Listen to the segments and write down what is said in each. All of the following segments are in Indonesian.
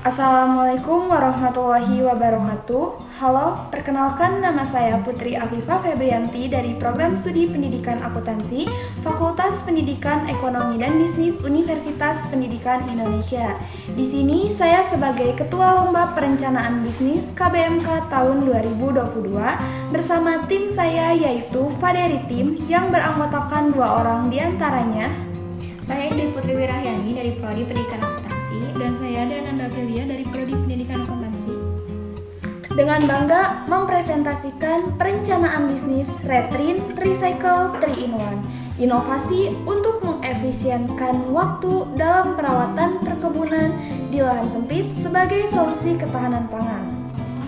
Assalamualaikum warahmatullahi wabarakatuh. Halo, perkenalkan nama saya Putri Afifah Febrianti dari Program Studi Pendidikan Akuntansi, Fakultas Pendidikan Ekonomi dan Bisnis Universitas Pendidikan Indonesia. Di sini saya sebagai Ketua Lomba Perencanaan Bisnis KBMK tahun 2022 bersama tim saya yaitu Faderi Tim yang beranggotakan 2 orang diantaranya. Saya Indi Putri Wirahyani dari Prodi Pendidikan Akuntansi dan saya Dananda Aprilia dari Prodi Pendidikan Akuntansi. Dengan bangga mempresentasikan perencanaan bisnis Retrin Recycle 3-in-1, inovasi untuk mengefisienkan waktu dalam perawatan perkebunan di lahan sempit sebagai solusi ketahanan pangan.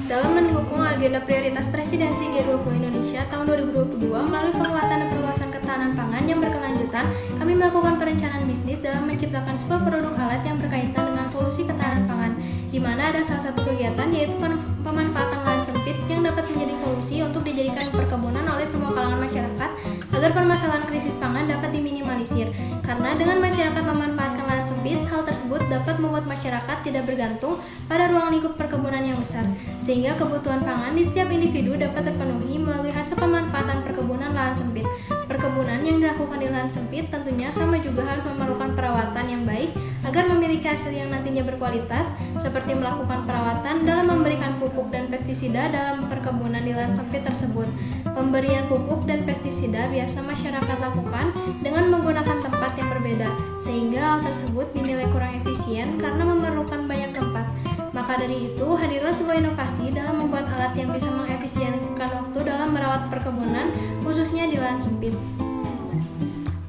Dalam mendukung agenda prioritas Presidensi G20 Indonesia tahun 2022 melalui penguatan dan perluasan ketahanan pangan yang berkelanjutan, kami melakukan perencanaan bisnis dalam menciptakan sebuah produk alat yang berkaitan dengan solusi ketahanan pangan, di mana ada salah satu kegiatan yaitu pemanfaatan lahan sempit yang dapat menjadi solusi untuk dijadikan perkebunan oleh semua kalangan masyarakat agar permasalahan krisis pangan dapat diminimalisir. Karena dengan masyarakat memanfaatkan lahan sempit, hal tersebut dapat membuat masyarakat tidak bergantung pada ruang lingkup perkebunan yang besar, sehingga kebutuhan pangan di setiap individu dapat terpenuhi melalui hasil pemanfaatan perkebunan lahan sempit. Perkebunan yang dilakukan di lahan sempit tentunya sama juga harus memerlukan perawatan yang baik agar memiliki hasil yang nantinya berkualitas, seperti melakukan perawatan dalam memberikan pupuk dan pestisida dalam perkebunan di lahan sempit tersebut. Pemberian pupuk dan pestisida biasa masyarakat lakukan dengan menggunakan tempat yang berbeda, sehingga hal tersebut dinilai kurang efisien karena memerlukan banyak tempat. Maka dari itu, hadirlah sebuah inovasi dalam membuat alat yang bisa mengefisienkan waktu dalam merawat perkebunan, khususnya di lahan sempit.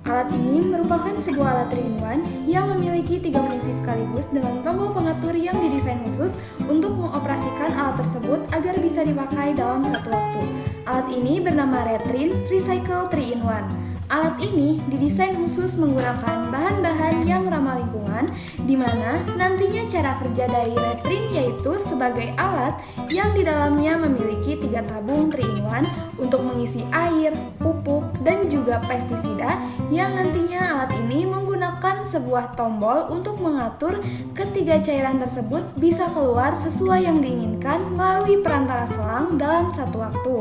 Alat ini merupakan sebuah alat 3-in-1 yang memiliki 3 fungsi sekaligus dengan tombol pengatur yang didesain khusus untuk mengoperasikan alat tersebut agar bisa dipakai dalam satu waktu. Alat ini bernama Retrin Recycle 3-in-1. Alat ini didesain khusus menggunakan bahan-bahan yang ramah lingkungan, di mana nantinya cara kerja dari Retrin yaitu sebagai alat yang di dalamnya memiliki 3 tabung 3-in-1 untuk mengisi air, pupuk, dan juga pestisida, yang nantinya alat ini menggunakan sebuah tombol untuk mengatur ketiga cairan tersebut bisa keluar sesuai yang diinginkan melalui perantara selang dalam satu waktu.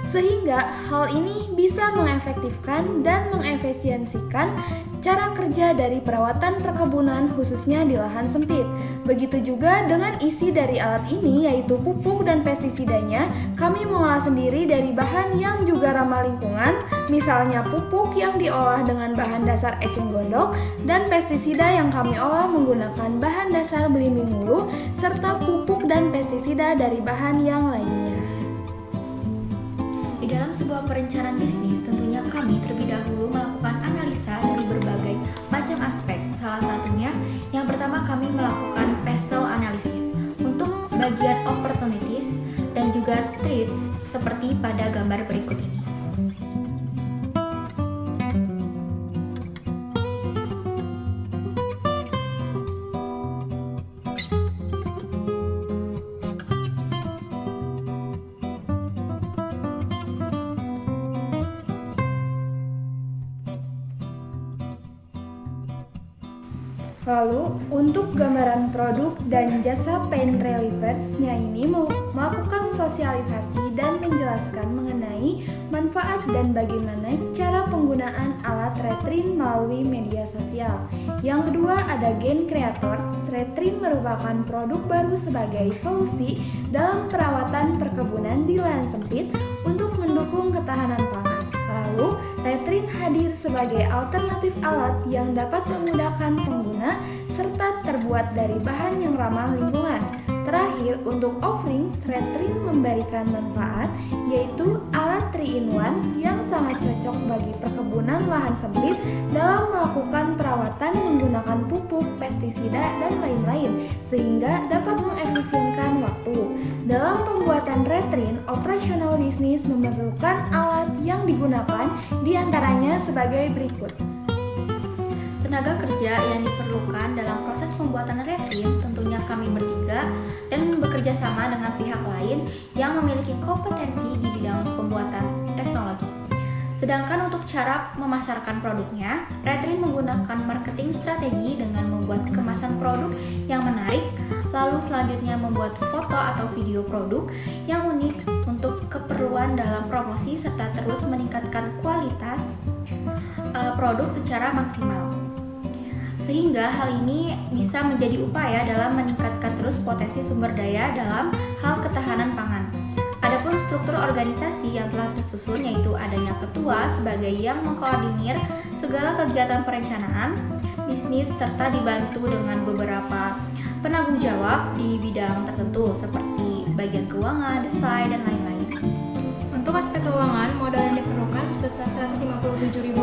Sehingga hal ini bisa mengefektifkan dan mengefisiensikan cara kerja dari perawatan perkebunan khususnya di lahan sempit. Begitu juga dengan isi dari alat ini yaitu pupuk dan pestisidanya, kami mengolah sendiri dari bahan yang juga ramah lingkungan, misalnya pupuk yang diolah dengan bahan dasar eceng gondok dan pestisida yang kami olah menggunakan bahan dasar belimbing wuluh serta pupuk dan pestisida dari bahan yang lainnya. Di dalam sebuah perencanaan bisnis, tentunya kami terlebih dahulu melakukan analisa dari berbagai macam aspek. Salah satunya, yang pertama kami melakukan pestle analysis untuk bagian opportunities dan juga threats seperti pada gambar berikut ini. Lalu, untuk gambaran produk dan jasa paint relievers-nya ini melakukan sosialisasi dan menjelaskan mengenai manfaat dan bagaimana cara penggunaan alat Retrin melalui media sosial. Yang kedua ada Gain Creators. Retrin merupakan produk baru sebagai solusi dalam perawatan perkebunan di lahan sempit untuk mendukung ketahanan pangan. Lalu, Retrin hadir sebagai alternatif alat yang dapat memudahkan pengguna serta terbuat dari bahan yang ramah lingkungan. Terakhir, untuk offerings, Retrin memberikan manfaat yaitu alat 3-in-1 yang sangat cocok bagi perkebunan lahan sempit dalam melakukan perawatan menggunakan pupuk, pestisida, dan lain-lain sehingga dapat mengefisienkan waktu. Dalam pembuatan Retrin, operasional bisnis memerlukan alat yang digunakan diantaranya sebagai berikut. Tenaga kerja yang diperlukan dalam proses pembuatan Retrin tentunya kami bertiga dan bekerja sama dengan pihak lain yang memiliki kompetensi di bidang pembuatan teknologi. Sedangkan untuk cara memasarkan produknya, Retrin menggunakan marketing strategi dengan membuat kemasan produk yang menarik, Lalu selanjutnya membuat foto atau video produk yang unik untuk keperluan dalam promosi serta terus meningkatkan kualitas produk secara maksimal. Sehingga hal ini bisa menjadi upaya dalam meningkatkan terus potensi sumber daya dalam hal ketahanan pangan. Adapun struktur organisasi yang telah tersusun yaitu adanya ketua sebagai yang mengkoordinir segala kegiatan perencanaan bisnis serta dibantu dengan beberapa penanggung jawab di bidang tertentu seperti bagian keuangan, desain, dan lain-lain. Untuk aspek keuangan, modal yang diperlukan sebesar Rp157.000.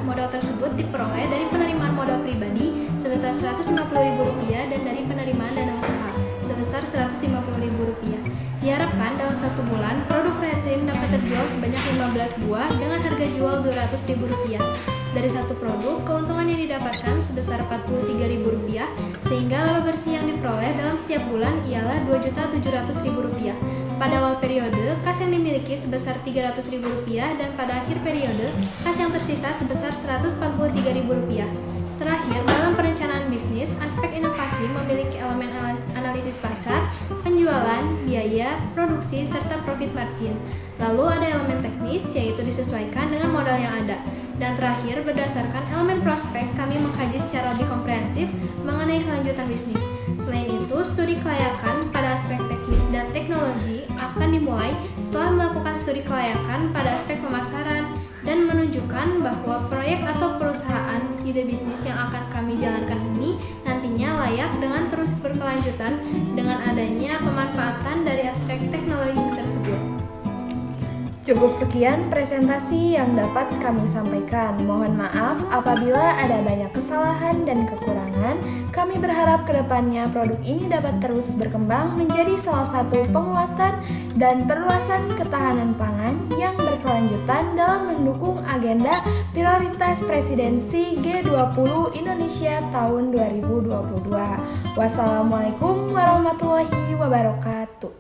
Modal tersebut diperoleh dari penerimaan modal pribadi sebesar Rp150.000 dan dari penerimaan dana usaha sebesar Rp150.000. Diharapkan dalam 1 bulan, produk kreatin dapat terjual sebanyak 15 buah dengan harga jual Rp200.000. Dari satu produk, keuntungan yang didapatkan sebesar Rp43.000, sehingga laba bersih yang diperoleh dalam setiap bulan ialah Rp2.700.000. Pada awal periode, kas yang dimiliki sebesar Rp300.000 dan pada akhir periode, kas yang tersisa sebesar Rp143.000. Terakhir, dalam perencanaan bisnis, aspek inovasi memiliki elemen analisis pasar, penjualan, biaya, produksi, serta profit margin. Lalu ada elemen teknis, yaitu disesuaikan dengan modal yang ada. Dan terakhir, berdasarkan elemen prospek, kami mengkaji secara lebih komprehensif mengenai kelanjutan bisnis. Selain itu, studi kelayakan pada aspek teknis dan teknologi akan dimulai setelah melakukan studi kelayakan pada aspek pemasaran dan menunjukkan bahwa proyek atau perusahaan ide bisnis yang akan kami jalankan ini nantinya layak dengan terus berkelanjutan dengan adanya pemanfaatan dari aspek teknologi tersebut. Cukup sekian presentasi yang dapat kami sampaikan. Mohon maaf apabila ada banyak kesalahan dan kekurangan. Kami berharap kedepannya produk ini dapat terus berkembang menjadi salah satu penguatan dan perluasan ketahanan pangan yang berkelanjutan dalam mendukung agenda prioritas presidensi G20 Indonesia tahun 2022. Wassalamualaikum warahmatullahi wabarakatuh.